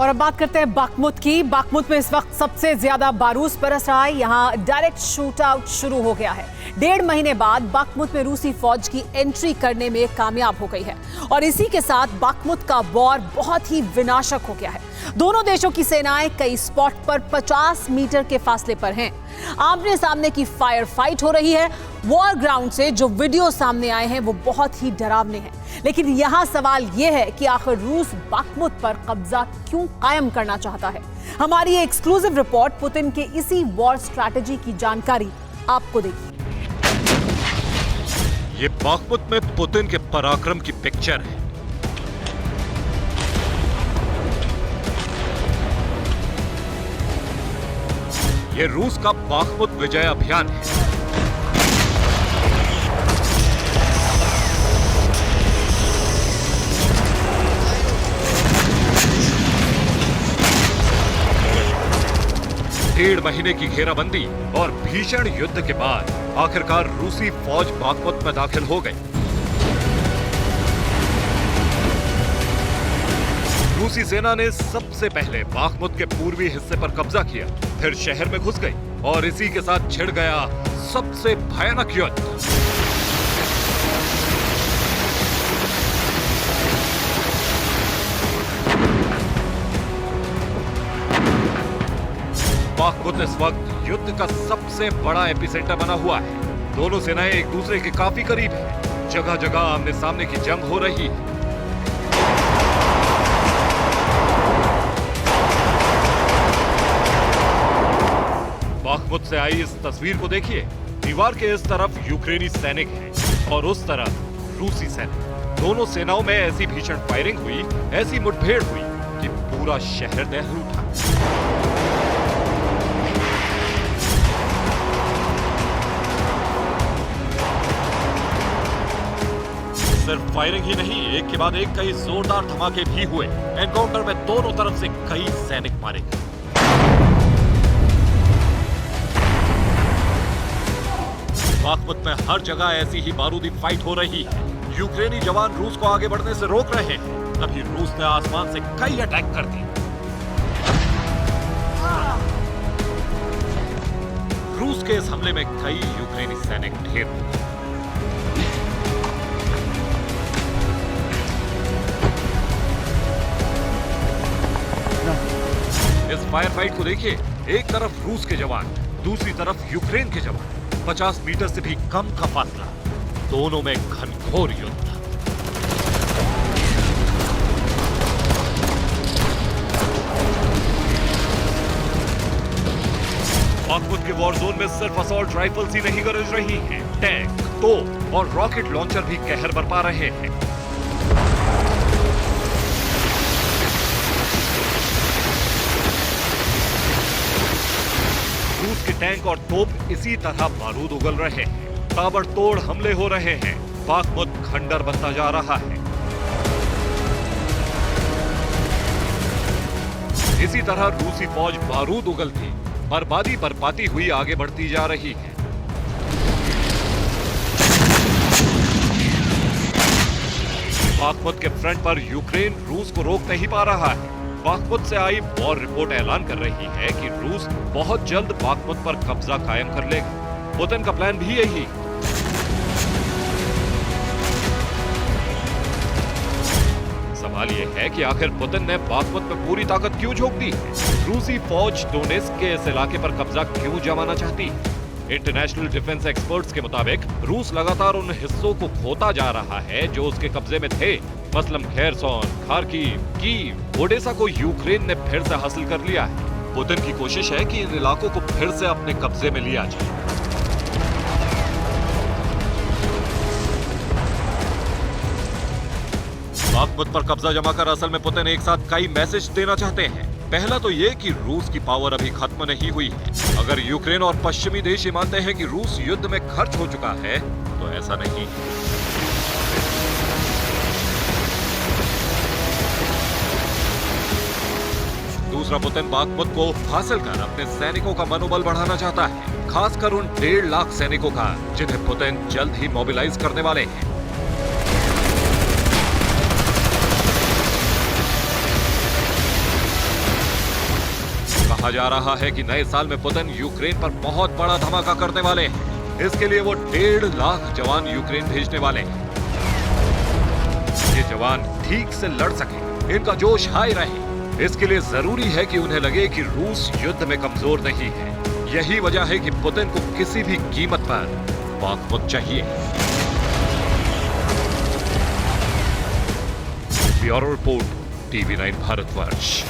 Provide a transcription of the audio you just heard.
और अब बात करते हैं बाखमुत की। बाखमुत में इस वक्त सबसे ज्यादा बारूद बरस रहा है। यहाँ डायरेक्ट शूट आउट शुरू हो गया है। 1.5 महीने बाद बाखमुत में रूसी फौज की एंट्री करने में कामयाब हो गई है और इसी के साथ बाखमुत का वॉर बहुत ही विनाशक हो गया है। दोनों देशों की सेनाएं कई स्पॉट पर 50 मीटर के फासले पर हैं। आमने सामने की फायर फाइट हो रही है। वॉर ग्राउंड से जो वीडियो सामने आए हैं वो बहुत ही डरावने हैं। लेकिन यहां सवाल यह है कि आखिर रूस बाखमुत पर कब्जा क्यों कायम करना चाहता है। हमारी एक्सक्लूसिव रिपोर्ट पुतिन के इसी वॉर स्ट्रैटेजी की जानकारी आपको देगी। ये बाखमुत में पुतिन के पराक्रम की पिक्चर है। ये रूस का बाखमुत विजय अभियान है। डेढ़ महीने की घेराबंदी और भीषण युद्ध के बाद आखिरकार रूसी फौज बाखमुत में दाखिल हो गई। रूसी सेना ने सबसे पहले बाखमुत के पूर्वी हिस्से पर कब्जा किया, फिर शहर में घुस गई और इसी के साथ छिड़ गया सबसे भयानक युद्ध। बाखमुत इस वक्त युद्ध का सबसे बड़ा एपिसेंटर बना हुआ है। दोनों सेनाएं एक दूसरे के काफी करीब हैं। जगह जगह आमने सामने की जंग हो रही है। बाखमुत से आई इस तस्वीर को देखिए। दीवार के इस तरफ यूक्रेनी सैनिक हैं और उस तरफ रूसी सैनिक। दोनों सेनाओं में ऐसी भीषण फायरिंग हुई, ऐसी मुठभेड़ हुई कि पूरा शहर दहल उठा। सिर्फ फायरिंग ही नहीं, एक के बाद एक कई जोरदार धमाके भी हुए। एनकाउंटर में दोनों तरफ से कई सैनिक मारे गए। बाखमुत में हर जगह ऐसी ही बारूदी फाइट हो रही है। यूक्रेनी जवान रूस को आगे बढ़ने से रोक रहे हैं। तभी रूस ने आसमान से कई अटैक कर दिए। रूस के इस हमले में कई यूक्रेनी सैनिक ढेर हो गए। इस फायर फाइट को देखिए। एक तरफ रूस के जवान, दूसरी तरफ यूक्रेन के जवान। 50 मीटर से भी कम का फासला। दोनों में घनघोर युद्ध। बाखमुत के वॉर जोन में सिर्फ असॉल्ट राइफल्स ही नहीं गरज रही हैं, टैंक, तोप और रॉकेट लॉन्चर भी कहर बरपा रहे हैं। रूस के टैंक और तोप इसी तरह बारूद उगल रहे हैं। ताबड़तोड़ हमले हो रहे हैं। बाखमुत खंडर बनता जा रहा है। इसी तरह रूसी फौज बारूद उगलती, बर्बादी बरपाती हुई आगे बढ़ती जा रही है। बाखमुत के फ्रंट पर यूक्रेन रूस को रोक नहीं पा रहा है। बाखमुत से आई वॉर रिपोर्ट ऐलान कर रही है कि रूस बहुत जल्द बाखमुत पर कब्जा कायम कर लेगा। पुतिन का प्लान भी यही। सवाल यह है कि आखिर पुतिन ने बाखमुत में पूरी ताकत क्यों झोंक दी है? रूसी फौज डोनेस्क के इस इलाके पर कब्जा क्यों जमाना चाहती है? इंटरनेशनल डिफेंस एक्सपर्ट्स के मुताबिक रूस लगातार उन हिस्सों को खोता जा रहा है जो उसके कब्जे में थे। मसलन खेरसोन, खार्किव, कीव, ओडेसा को यूक्रेन ने फिर से हासिल कर लिया है। पुतिन की कोशिश है कि इन इलाकों को फिर से अपने कब्जे में लिया जाए। बाखमुत पर कब्जा जमाकर असल में पुतिन एक साथ कई मैसेज देना चाहते हैं। पहला तो ये कि रूस की पावर अभी खत्म नहीं हुई है। अगर यूक्रेन और पश्चिमी देश ये मानते हैं कि रूस युद्ध में खर्च हो चुका है, तो ऐसा नहीं है। दूसरा, पुतिन बाखमुत को हासिल कर अपने सैनिकों का मनोबल बढ़ाना चाहता है, खासकर उन 1.5 लाख सैनिकों का जिन्हें पुतिन जल्द ही मोबिलाइज करने वाले हैं। कहा जा रहा है कि नए साल में पुतिन यूक्रेन पर बहुत बड़ा धमाका करने वाले हैं। इसके लिए वो 1.5 लाख जवान यूक्रेन भेजने वाले हैं। ये जवान ठीक से लड़ सके, इनका जोश हाई रहे, इसके लिए जरूरी है कि उन्हें लगे कि रूस युद्ध में कमजोर नहीं है। यही वजह है कि पुतिन को किसी भी कीमत पर बाखमुत चाहिए। Bureau report, TV9 Bharatvarsh.